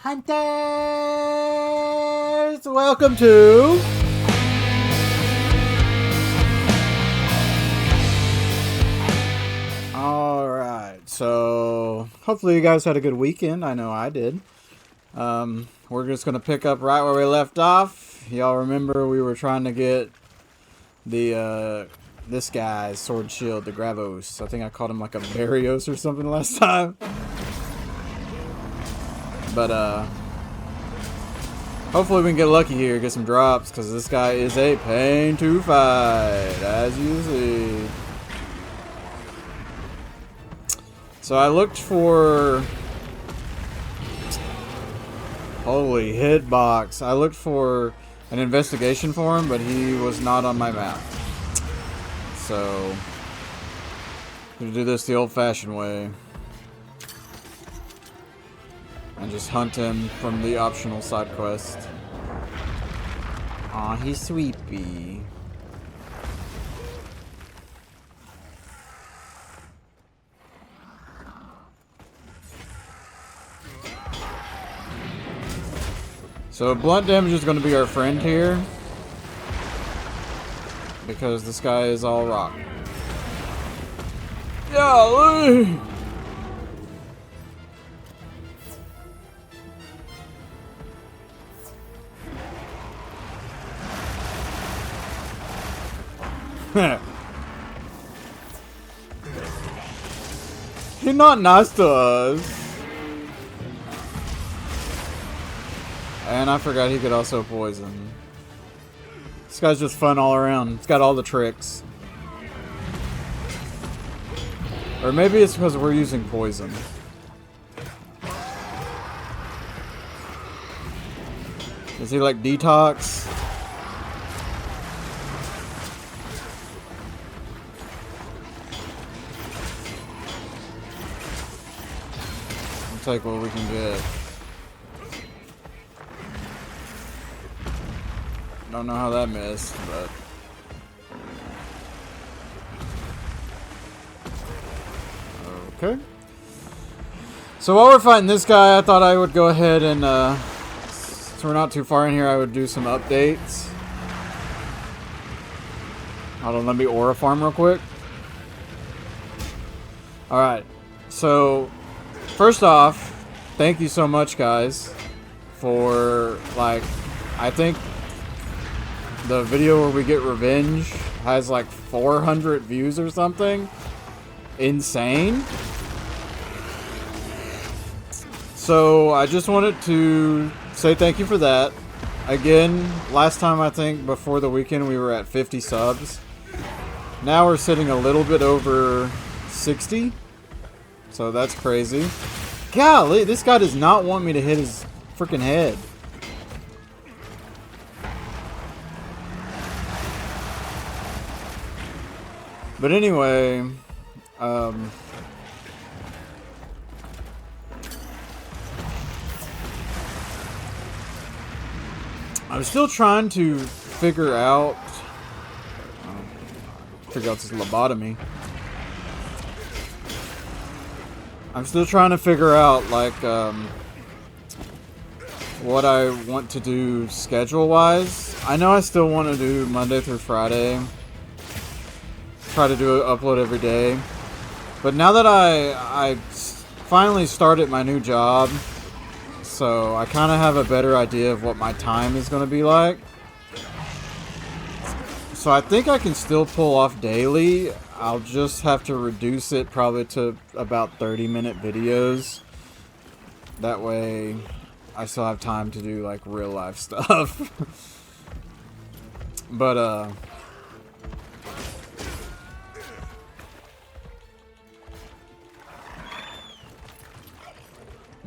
Hunters! Welcome to... Alright, so hopefully you guys had a good weekend. I know I did. We're just going to pick up right where we left off. Y'all remember we were trying to get the, this guy's sword shield, the Gravios. I think I called him like a Gravios or something last time. But, hopefully we can get lucky here, get some drops, because this guy is a pain to fight, as you see. So I looked for... Holy hitbox. I looked for an investigation for him, but he was not on my map. So, I'm going to do this the old-fashioned way. And just hunt him from the optional side quest. Aw, he's sweepy. So blunt damage is going to be our friend here. Because this guy is all rock. Golly! He's not nice to us. And I forgot he could also poison. This guy's just fun all around. He's got all the tricks. Or maybe it's because we're using poison. Is he like detox? We'll take what we can get. Don't know how that missed, but... Okay. So while we're fighting this guy, I thought I would go ahead and, since we're not too far in here, I would do some updates. Hold on, let me aura farm real quick. Alright, so, first off, thank you so much, guys, for, like, I think the video where we get revenge has like 400 views or something. Insane. So I just wanted to say thank you for that. Again, last time I think before the weekend we were at 50 subs. Now we're sitting a little bit over 60. So that's crazy. Golly, this guy does not want me to hit his freaking head. But anyway, I'm still trying to figure out this lobotomy. I'm still trying to figure out like what I want to do schedule-wise. I know I still want to do Monday through Friday. Try to do an upload every day, but now that I finally started my new job, so I kind of have a better idea of what my time is going to be like. So I think I can still pull off daily. I'll just have to reduce it probably to about 30-minute videos. That way I still have time to do like real life stuff. But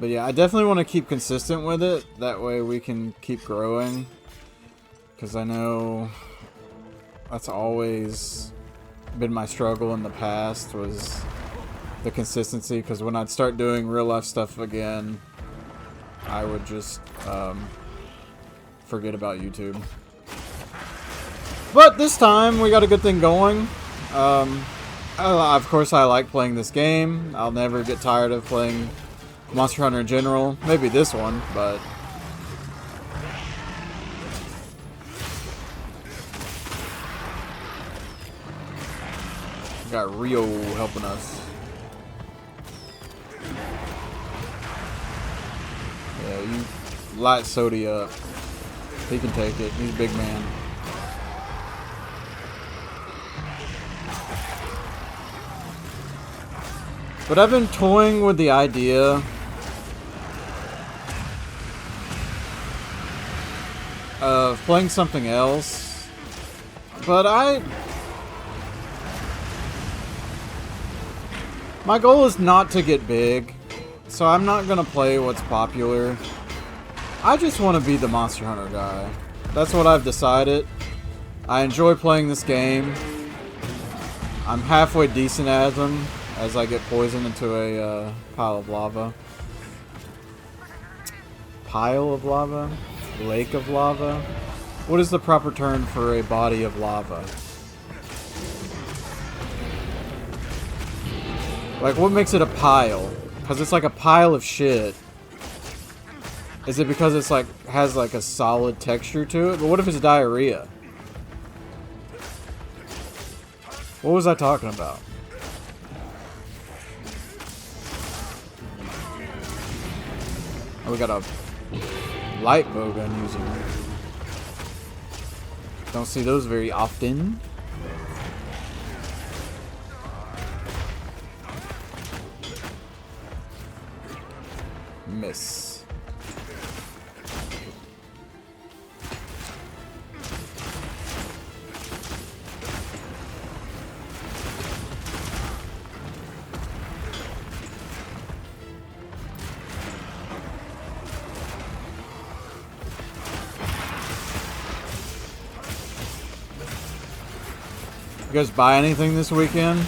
yeah, I definitely want to keep consistent with it. That way we can keep growing. Because I know that's always been my struggle in the past, was the consistency. Because when I'd start doing real life stuff again, I would just forget about YouTube. But this time we got a good thing going. Of course I like playing this game. I'll never get tired of playing Monster Hunter in general. Maybe this one, but... Got Rio helping us. Yeah, you light Sody up. He can take it. He's a big man. But I've been toying with the idea of playing something else. But my goal is not to get big, so I'm not gonna play what's popular. I just want to be the Monster Hunter guy. That's what I've decided. I enjoy playing this game. I'm halfway decent at them as I get poisoned into a pile of lava. Pile of lava? Lake of lava? What is the proper term for a body of lava? Like, what makes it a pile? Because it's like a pile of shit. Is it because it's like, has like a solid texture to it? But what if it's diarrhea? What was I talking about? Oh, we got a light bowgun using. Don't see those very often. Miss. You guys buy anything this weekend?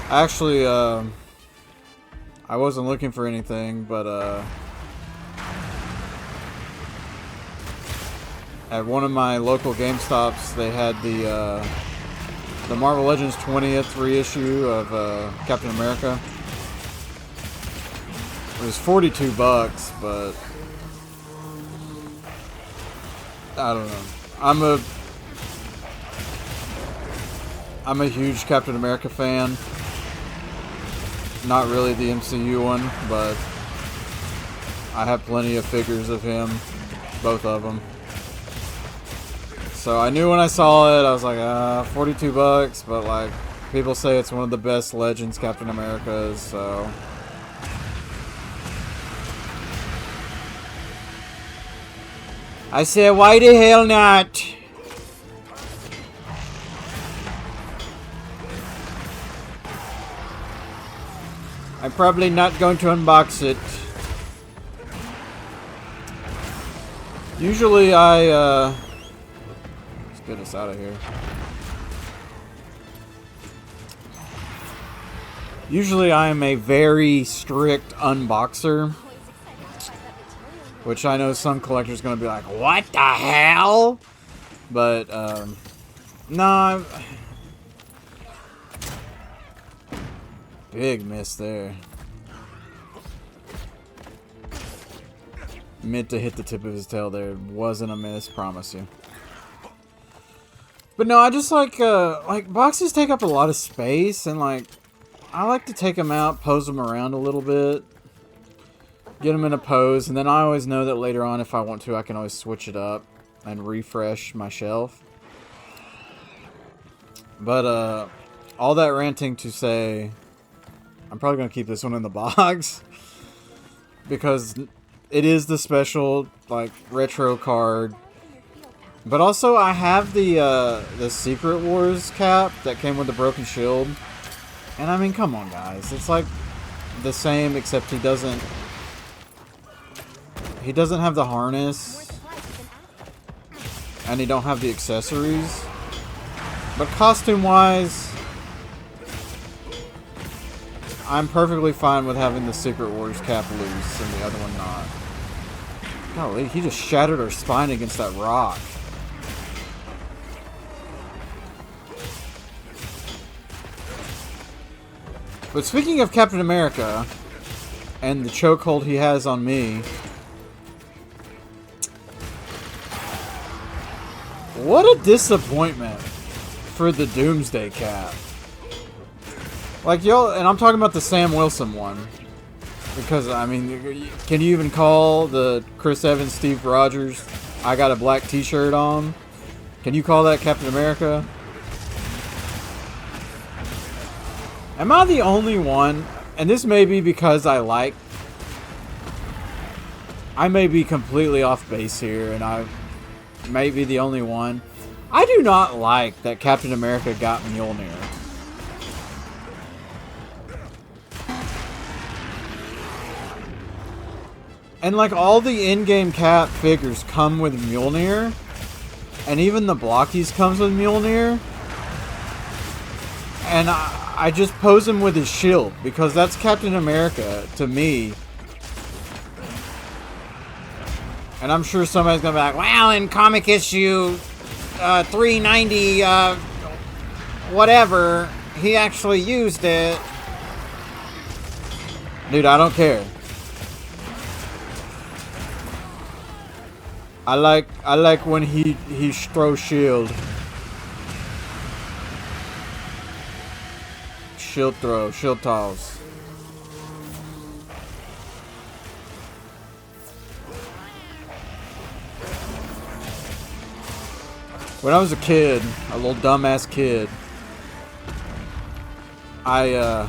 Actually, I wasn't looking for anything, but at one of my local GameStops, they had the Marvel Legends 20th reissue of Captain America. It was $42, but I don't know. I'm a huge Captain America fan. Not really the MCU one, but I have plenty of figures of him, both of them. So I knew when I saw it, I was like, $42, but like, people say it's one of the best Legends Captain Americas, so. I said, why the hell not? I'm probably not going to unbox it. Usually let's get us out of here. Usually I am a very strict unboxer. Which I know some collectors going to be like, what the hell? But, no. Big miss there. Meant to hit the tip of his tail there. Wasn't a miss, promise you. But no, I just like boxes take up a lot of space, and like, I like to take them out, pose them around a little bit. Get them in a pose, and then I always know that later on, if I want to, I can always switch it up and refresh my shelf. But, all that ranting to say, I'm probably going to keep this one in the box. Because it is the special, like, retro card. But also, I have the Secret Wars cap that came with the broken shield. And I mean, come on, guys. It's like the same, except he doesn't have the harness. And he don't have the accessories. But costume-wise, I'm perfectly fine with having the Secret Wars cap loose and the other one not. Golly, he just shattered our spine against that rock. But speaking of Captain America and the chokehold he has on me, what a disappointment for the Doomsday Cap. Like, y'all, and I'm talking about the Sam Wilson one. Because, I mean, can you even call the Chris Evans, Steve Rogers, I got a black t-shirt on? Can you call that Captain America? Am I the only one? And this may be because I may be completely off base here, and I may be the only one. I do not like that Captain America got Mjolnir. And like all the in-game Cap figures come with Mjolnir, and even the Blockies comes with Mjolnir. And I just pose him with his shield because that's Captain America to me. And I'm sure somebody's gonna be like, "Well, in comic issue 390, whatever, he actually used it." Dude, I don't care. I like when he throws shield. Shield throw, shield toss. When I was a kid, a little dumbass kid, I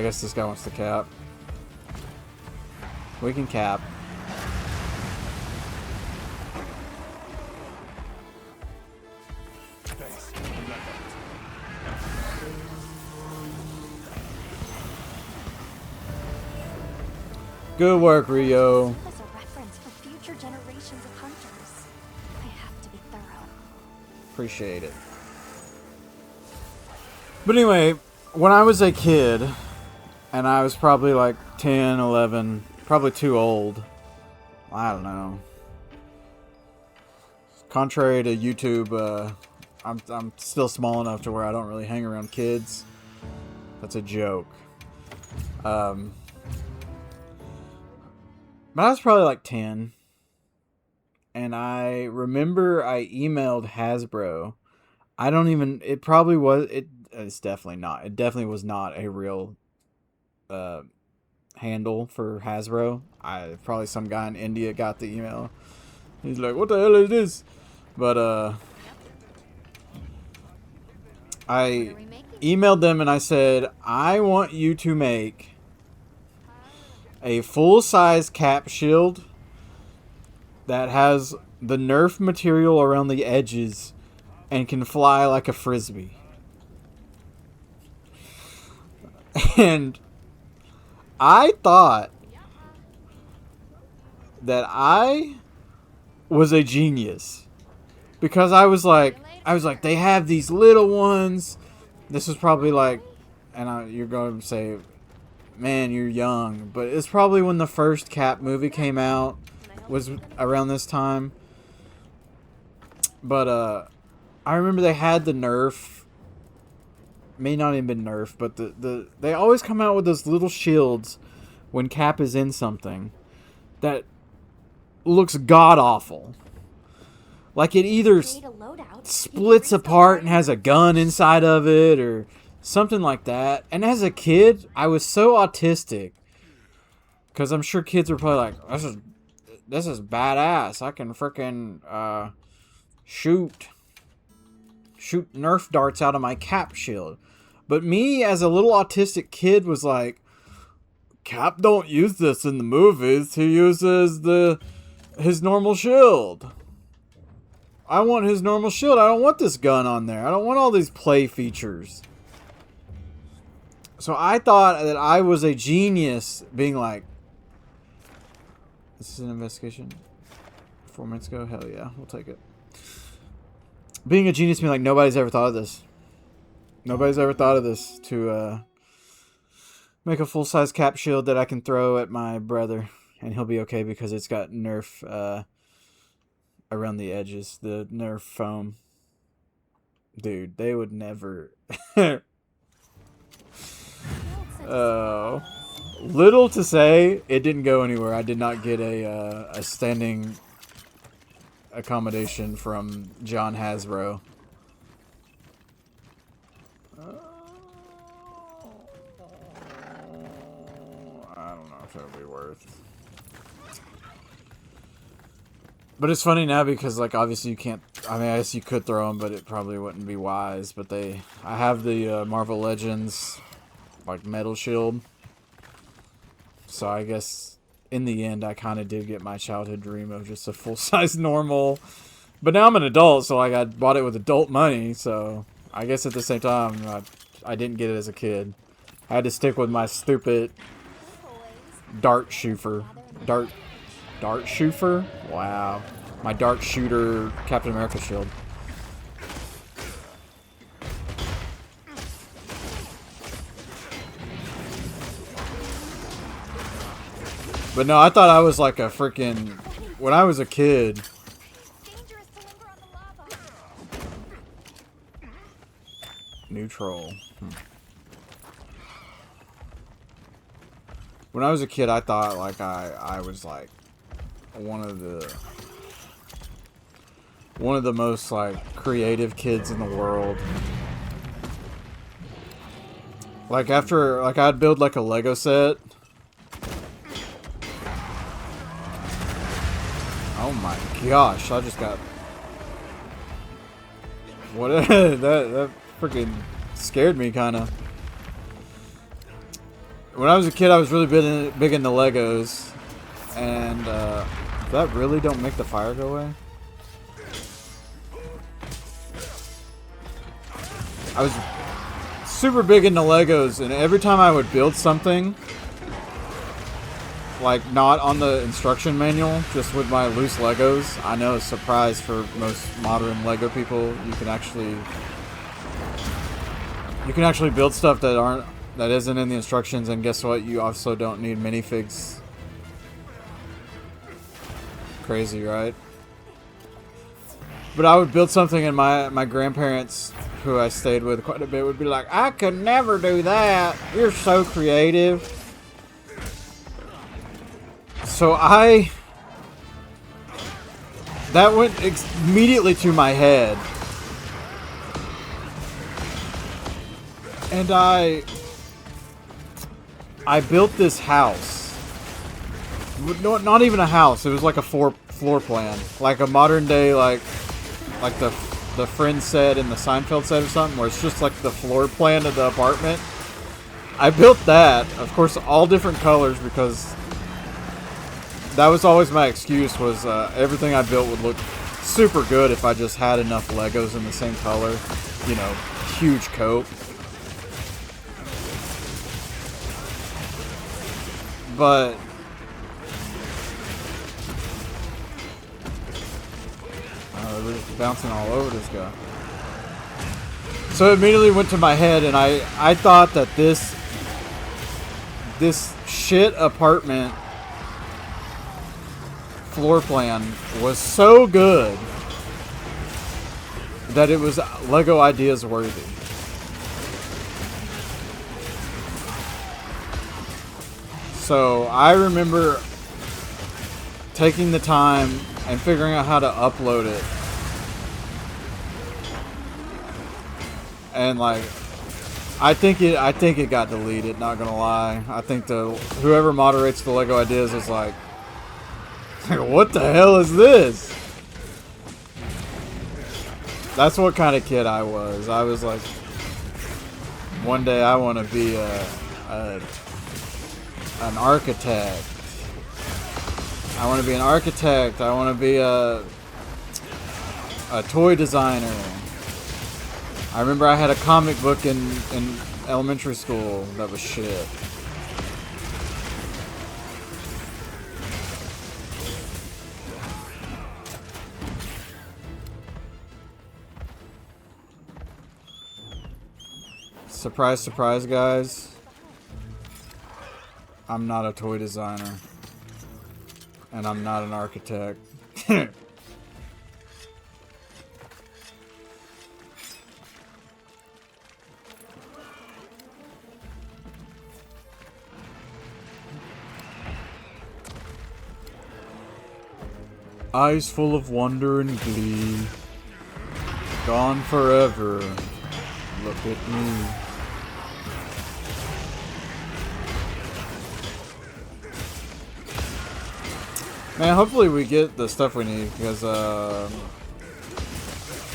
guess this guy wants to cap. We can cap. Good work, Rio. As a reference for future generations of hunters, I have to be thorough. Appreciate it. But anyway, when I was a kid, and I was probably like 10, 11, probably too old. I don't know. Contrary to YouTube, I'm still small enough to where I don't really hang around kids. That's a joke. But I was probably like 10. And I remember I emailed Hasbro. It probably was, it's definitely not. It definitely was not a real handle for Hasbro. Probably some guy in India got the email. He's like, "What the hell is this?" But I emailed them and I said, "I want you to make a full-size Cap shield that has the Nerf material around the edges and can fly like a frisbee." And I thought that I was a genius because I was like, they have these little ones. This was probably like, and you're going to say, "Man, you're young," but it's probably when the first Cap movie came out, was around this time. But I remember they had the Nerf. May not even been Nerf, but they always come out with those little shields when Cap is in something that looks god awful. Like it either splits apart and has a gun inside of it or something like that. And as a kid, I was so autistic because I'm sure kids were probably like, "This is badass. I can freaking shoot Nerf darts out of my Cap shield." But me, as a little autistic kid, was like, "Cap don't use this in the movies. He uses his normal shield. I want his normal shield. I don't want this gun on there. I don't want all these play features." So I thought that I was a genius being like, "This is an investigation? 4 minutes ago? Hell yeah, we'll take it." Being a genius being like, nobody's ever thought of this. Nobody's ever thought of this to make a full-size Cap shield that I can throw at my brother and he'll be okay because it's got Nerf around the edges, the Nerf foam. Dude, they would never. Oh. Little to say, it didn't go anywhere. I did not get a standing accommodation from John Hasbro. I don't know if it would be worth. But it's funny now because, like, obviously you can't. I mean, I guess you could throw them, but it probably wouldn't be wise. But I have the Marvel Legends, like, metal shield. So I guess in the end, I kind of did get my childhood dream of just a full-size normal. But now I'm an adult, so like I bought it with adult money. So I guess at the same time, I didn't get it as a kid. I had to stick with my stupid dart shooter. Dart shooter? Wow. My dart shooter Captain America shield. But no, I thought I was like a freaking... When I was a kid... Neutral. When I was a kid, I thought like I was like one of the most like creative kids in the world. Like after I'd build like a Lego set. Oh my gosh, I just got what that freaking scared me kind of. When I was a kid, I was really big into Legos, and that really don't make the fire go away. I was super big into Legos, and every time I would build something, like not on the instruction manual, just with my loose Legos. I know, a surprise for most modern Lego people, you can actually build stuff that isn't in the instructions, and guess what? You also don't need minifigs. Crazy, right? But I would build something, and my grandparents, who I stayed with quite a bit, would be like, "I could never do that. You're so creative." So that went immediately to my head. And I built this house. No, not even a house. It was like a floor plan, like a modern day, like the Friends set and the Seinfeld set or something, where it's just like the floor plan of the apartment. I built that, of course, all different colors, because that was always my excuse. Was everything I built would look super good if I just had enough Legos in the same color. You know, huge coat. But we're just bouncing all over this guy. So it immediately went to my head, and I thought that this shit apartment floor plan was so good that it was Lego Ideas worthy. So I remember taking the time and figuring out how to upload it. And like, I think it got deleted, not gonna lie. I think whoever moderates the Lego Ideas is like, what the hell is this? That's what kind of kid I was. I was like, one day I want to be an architect. I want to be an architect. I want to be a toy designer. I remember I had a comic book in elementary school that was shit. Surprise, surprise, guys. I'm not a toy designer. And I'm not an architect. Eyes full of wonder and glee. Gone forever. Look at me. Man, hopefully we get the stuff we need, because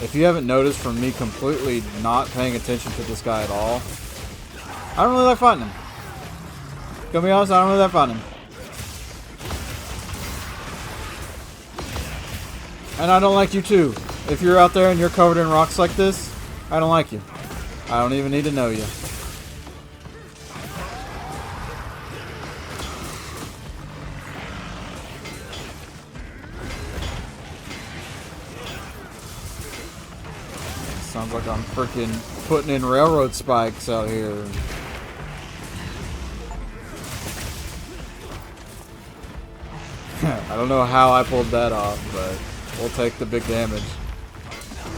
if you haven't noticed from me completely not paying attention to this guy at all, I don't really like fighting him. Gonna be honest, I don't really like fighting him. And I don't like you too. If you're out there and you're covered in rocks like this, I don't like you. I don't even need to know you. Sounds like I'm freaking putting in railroad spikes out here. I don't know how I pulled that off, but we'll take the big damage.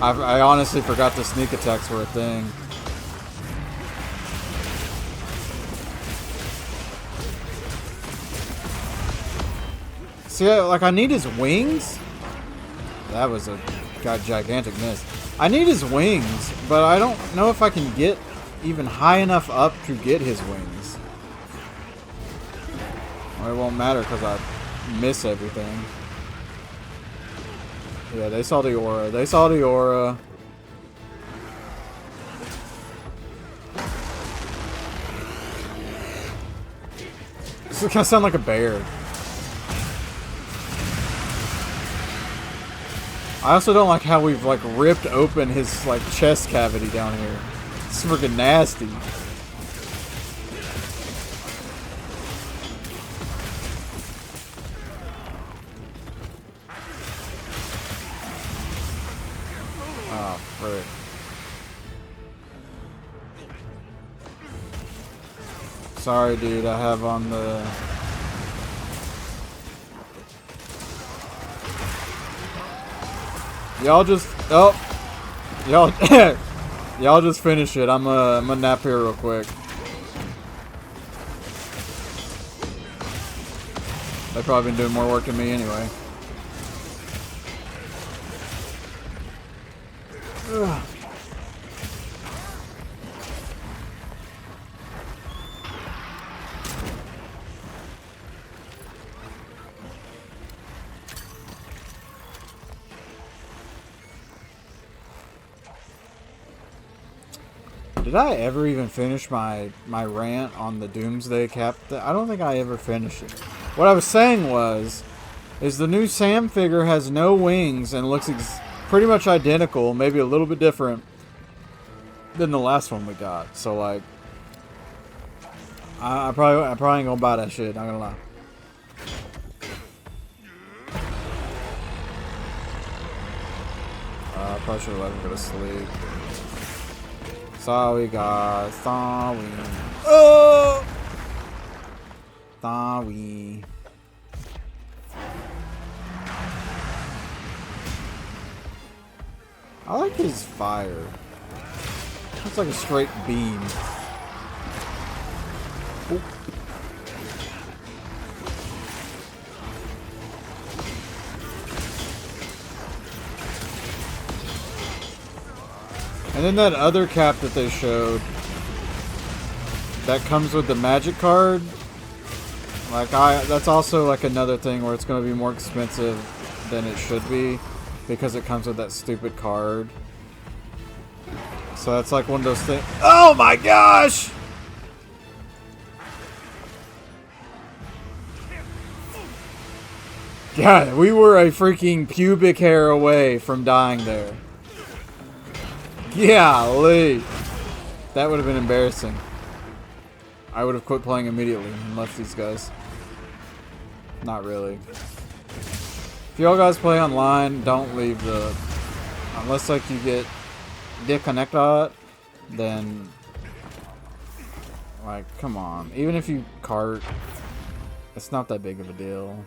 I honestly forgot the sneak attacks were a thing. See, like, I need his wings. That was a gigantic miss. I need his wings, but I don't know if I can get even high enough up to get his wings. Well, it won't matter because I miss everything. Yeah, they saw the aura. They saw the aura. This kind of sound like a bear. I also don't like how we've like ripped open his like chest cavity down here. It's freaking nasty. Oh, frick. Sorry, dude. I have on the... Y'all just... Oh! Y'all... Y'all just finish it. I'm gonna nap here real quick. They've probably been doing more work than me anyway. Ugh. Did I ever even finish my rant on the Doomsday Cap? I don't think I ever finished it. What I was saying is the new Sam figure has no wings and looks pretty much identical, maybe a little bit different than the last one we got. So like, I probably ain't gonna buy that shit. Not gonna lie. I probably should have let him go to sleep. Sorry guys, sorry. Oh! Sorry. I like his fire. It's like a straight beam. Oop. And then that other cap that they showed, that comes with the magic card. Like that's also like another thing where it's going to be more expensive than it should be because it comes with that stupid card. So that's like one of those things. Oh my gosh! God, we were a freaking pubic hair away from dying there. Golly. That would have been embarrassing. I would have quit playing immediately and left these guys. Not really. If y'all guys play online, don't leave the... Unless like you get disconnected, then... Like, come on. Even if you cart, it's not that big of a deal.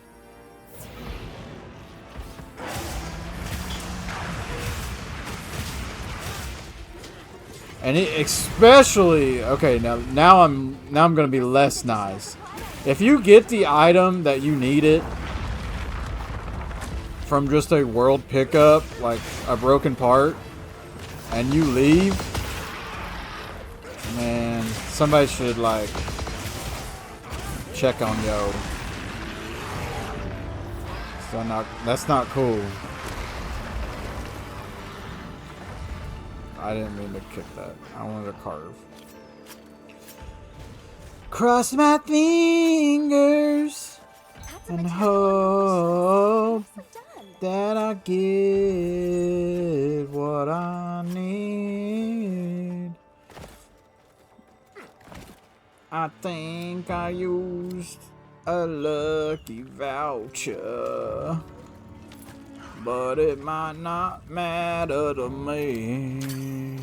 And especially, okay, now I'm gonna be less nice. If you get the item that you need it from just a world pickup, like a broken part, and you leave, man, somebody should like check on yo. So that's not cool. I didn't mean to kick that. I wanted to carve. Cross my fingers and hope that I get what I need. I think I used a lucky voucher, but it might not matter to me.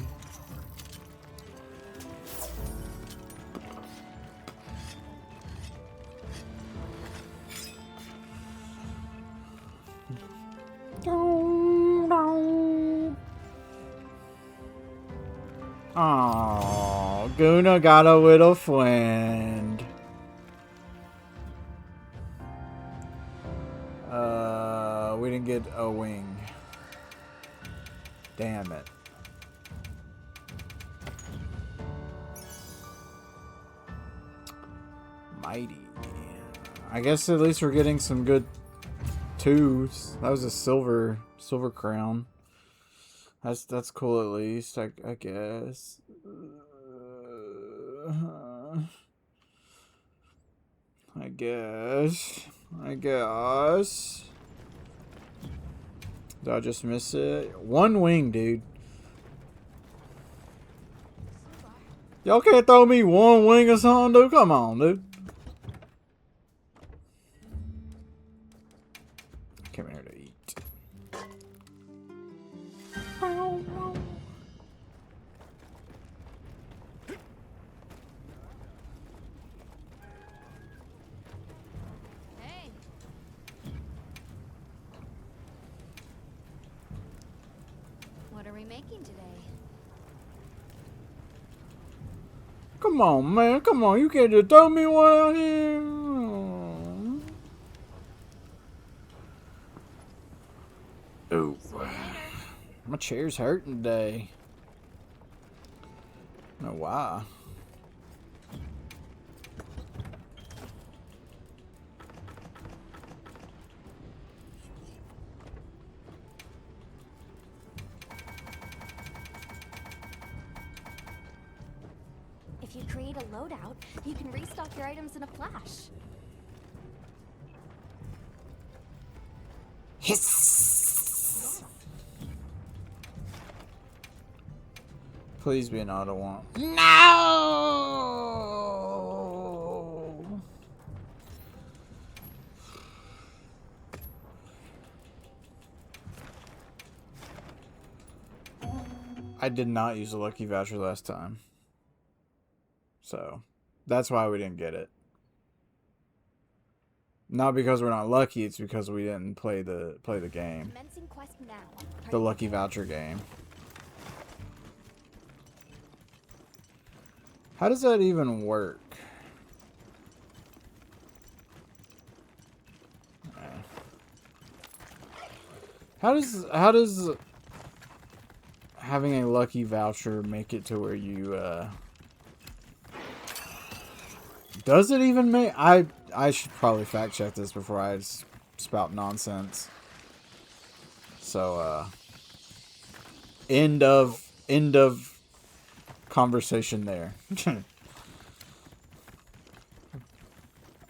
Oh, Guna got a little friend. We didn't get a wing. Damn it. Mighty. I guess at least we're getting some good twos. That was a silver crown. That's cool at least, I guess. I guess. Did I just miss it? One wing, dude. Y'all can't throw me one wing or something, dude? Come on, dude. I came here to eat. Hey. What are we making today? Come on, man. Come on. You can't just throw me one out here. Oh. My chair's hurting today. I don't know why. If you create a loadout, you can restock your items in a flash. Hiss. Please be an auto want. No. I did not use a lucky voucher last time. So, that's why we didn't get it. Not because we're not lucky, it's because we didn't play the game. Quest now. The lucky voucher game. How does that even work? How does having a lucky voucher make it to where you does it even make... I should probably fact check this before I spout nonsense. So end of conversation there.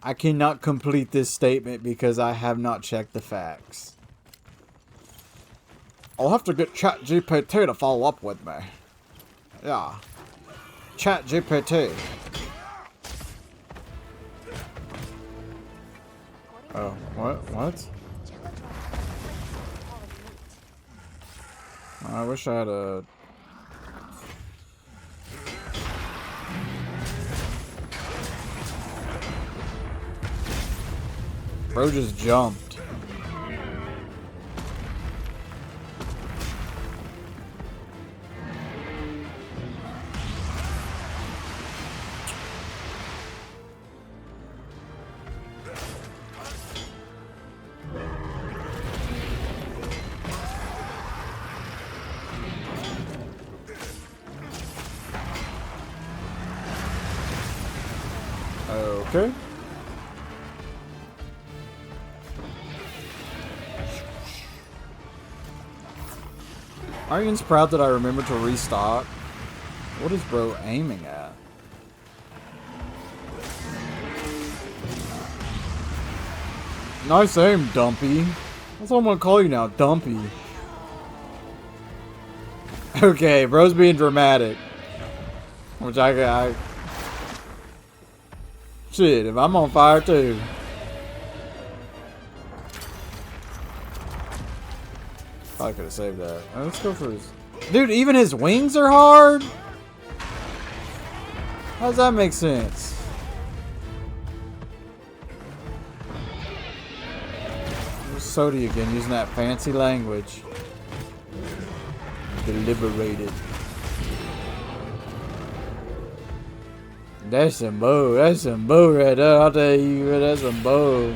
I cannot complete this statement because I have not checked the facts. I'll have to get ChatGPT to follow up with me. Yeah. ChatGPT. Oh, what? I wish I had a... Bro just jumped. Okay. Aryan's proud that I remember to restock. What is bro aiming at? Nice aim, Dumpy. That's what I'm gonna call you now, Dumpy. Okay, bro's being dramatic. Which I shit, if I'm on fire too. Probably could have saved that. Let's go for his... Dude, even his wings are hard? How does that make sense? There's Sodi again, using that fancy language. Deliberated. That's some bow. That's some bow right there. I'll tell you, that's some bow.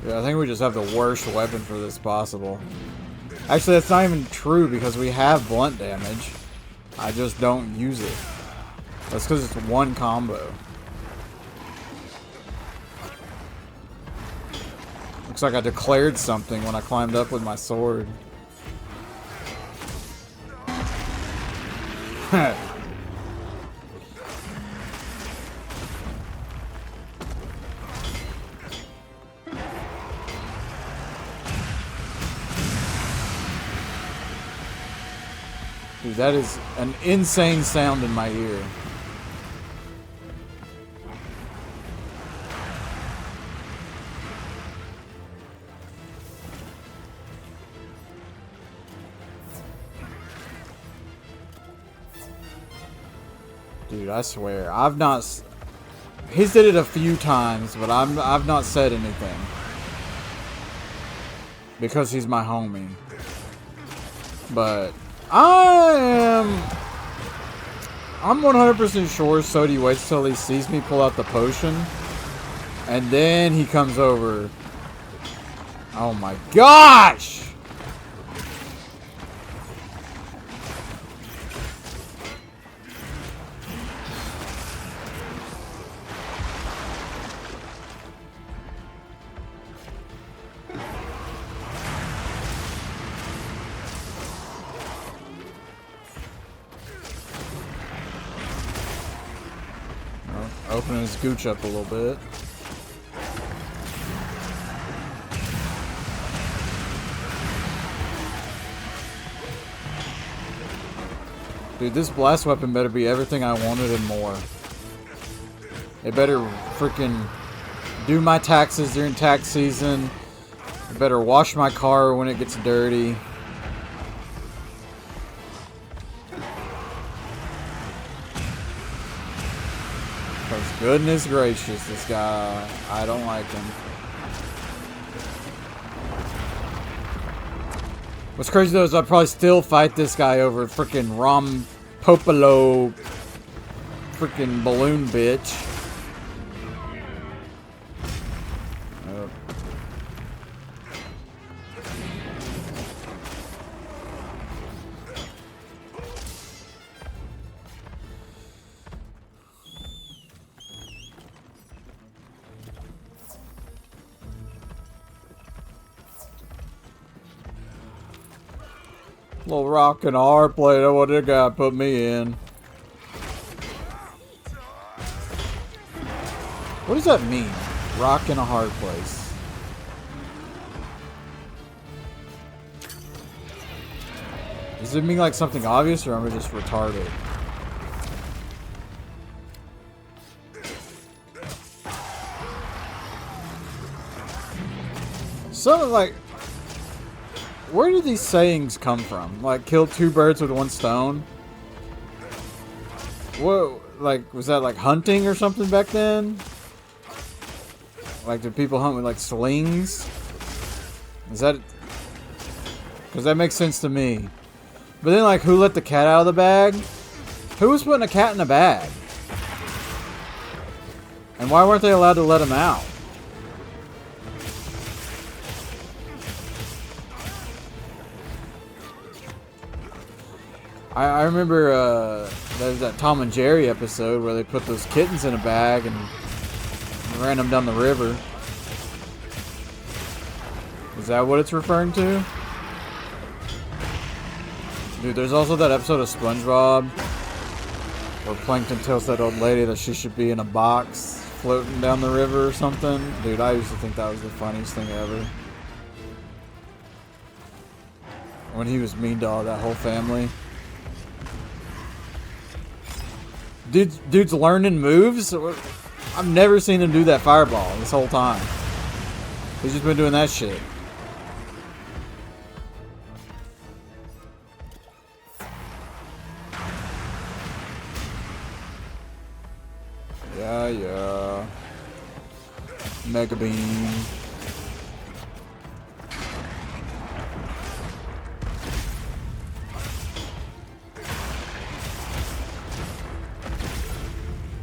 Yeah, I think we just have the worst weapon for this possible. Actually, that's not even true because we have blunt damage. I just don't use it. That's because it's one combo. Looks like I declared something when I climbed up with my sword. Dude, that is an insane sound in my ear. Dude, I swear, I've not... He's did it a few times, but I've not said anything. Because he's my homie. But... I'm 100% sure Sodi waits till he sees me pull out the potion. And then he comes over. Oh my gosh! Opening his gooch up a little bit. Dude, this blast weapon better be everything I wanted and more. It better freaking do my taxes during tax season. It better wash my car when it gets dirty. Goodness gracious, this guy, I don't like him. What's crazy though is I'd probably still fight this guy over freaking Rom Popolo freaking balloon bitch. Oh. Little rock and a hard plate, that's what that guy put me in. What does that mean? Rock in a hard place. Does it mean like something obvious or am I just retarded? So like... Where do these sayings come from? Like, kill two birds with one stone? Whoa, like, was that like hunting or something back then? Like, did people hunt with like slings? Is that... Because that makes sense to me. But then, like, who let the cat out of the bag? Who was putting a cat in a bag? And why weren't they allowed to let him out? I remember there was that Tom and Jerry episode where they put those kittens in a bag and ran them down the river. Is that what it's referring to? Dude, there's also that episode of SpongeBob where Plankton tells that old lady that she should be in a box floating down the river or something. Dude, I used to think that was the funniest thing ever. When he was mean to all that whole family. Dude's learning moves? I've never seen him do that fireball this whole time. He's just been doing that shit. Yeah. Mega Beam.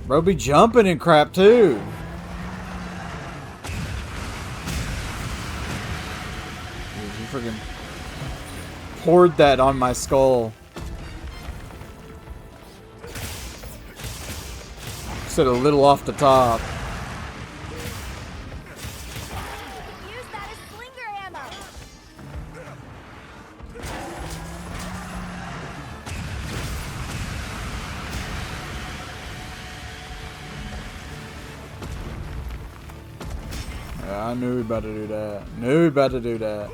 Bro be jumping and crap too. Dude, he freaking poured that on my skull. Said a little off the top. Use that as slinger ammo. Yeah, I knew he about to do that. Knew he about to do that.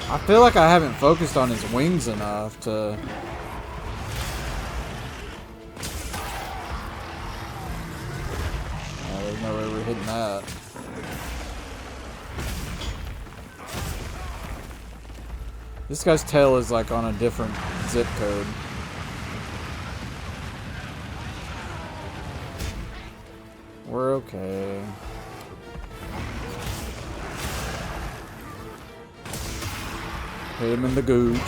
I feel like I haven't focused on his wings enough to... Oh, there's no way we're hitting that. This guy's tail is like on a different zip code. We're okay. Hit him in the gooch.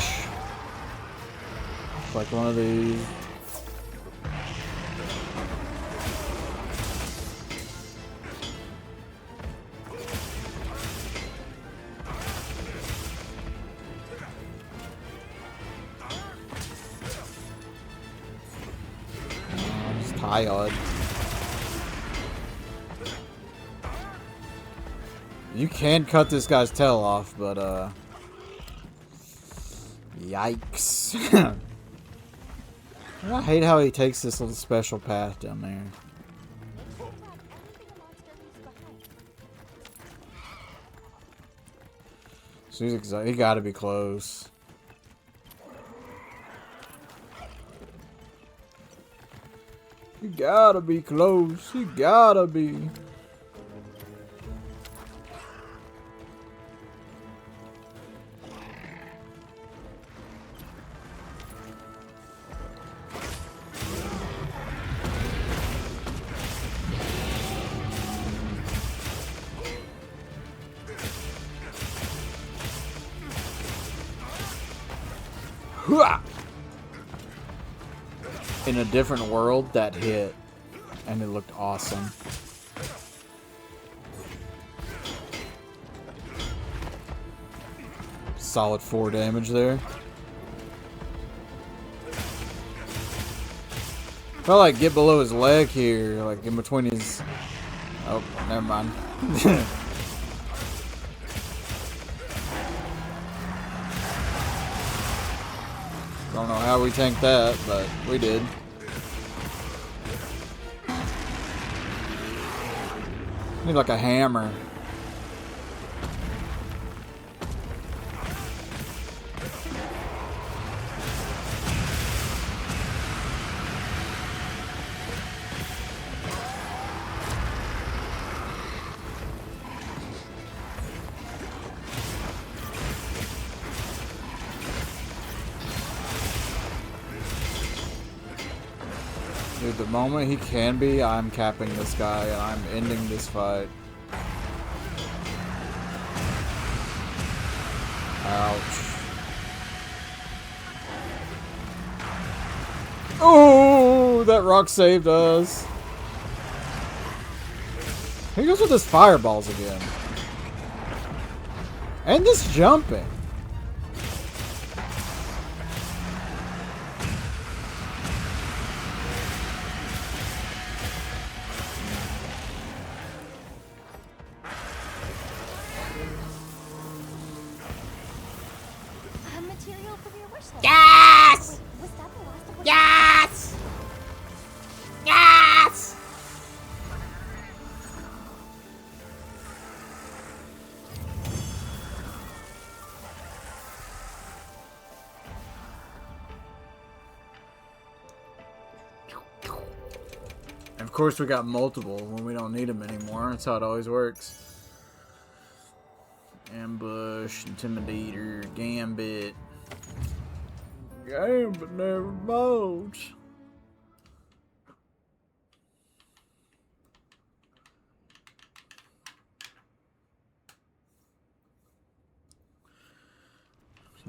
It's like one of these. I'm just tired. You can cut this guy's tail off, but yikes. I hate how he takes this little special path down there. So he gotta be close. He gotta be close. He gotta be. In a different world, that hit, and it looked awesome. Solid 4 damage there. Felt like get below his leg here, like in between his... Oh, never mind. Don't know how we tanked that, but we did. Need like a hammer. Dude, the moment he can be, I'm capping this guy and I'm ending this fight. Ouch. Oh, that rock saved us. He goes with his fireballs again. And this jumping. Material for your wish list. Yes! Wait, was that the last of what? Yes! Yes! And of course, we got multiple when we don't need them anymore. That's how it always works. Ambush, Intimidator, Gambit. Gambit never moves.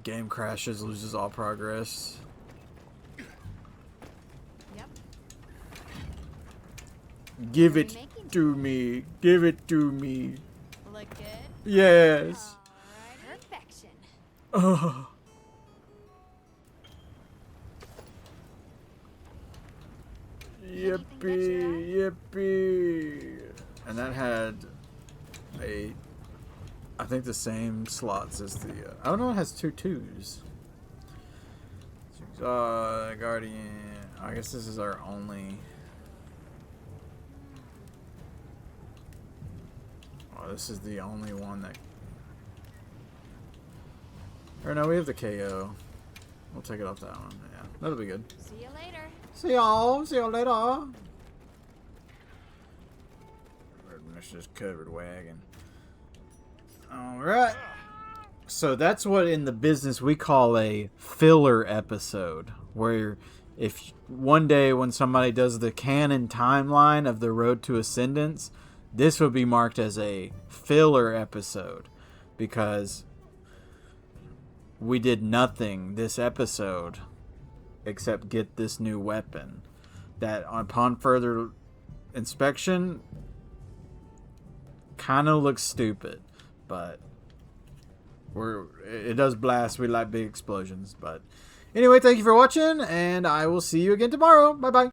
Game crashes, loses all progress. Yep. Give it to me. Give it to me. Look good. Yes. Alright. Perfection. Oh. Yippee, yippee. And that had I think the same slots as the, oh no, it has 2 2s. Guardian, I guess this is our only, oh, this is the only one that, or no, we have the KO. We'll take it off that one, yeah, that'll be good. See you later. See y'all later. That's just covered wagon. Alright. So that's what in the business we call a filler episode. Where if one day when somebody does the canon timeline of the Road to Ascendance, this would be marked as a filler episode. Because we did nothing this episode except get this new weapon. That upon further inspection kind of looks stupid. But it does blast. We like big explosions. But anyway, thank you for watching, and I will see you again tomorrow. Bye bye.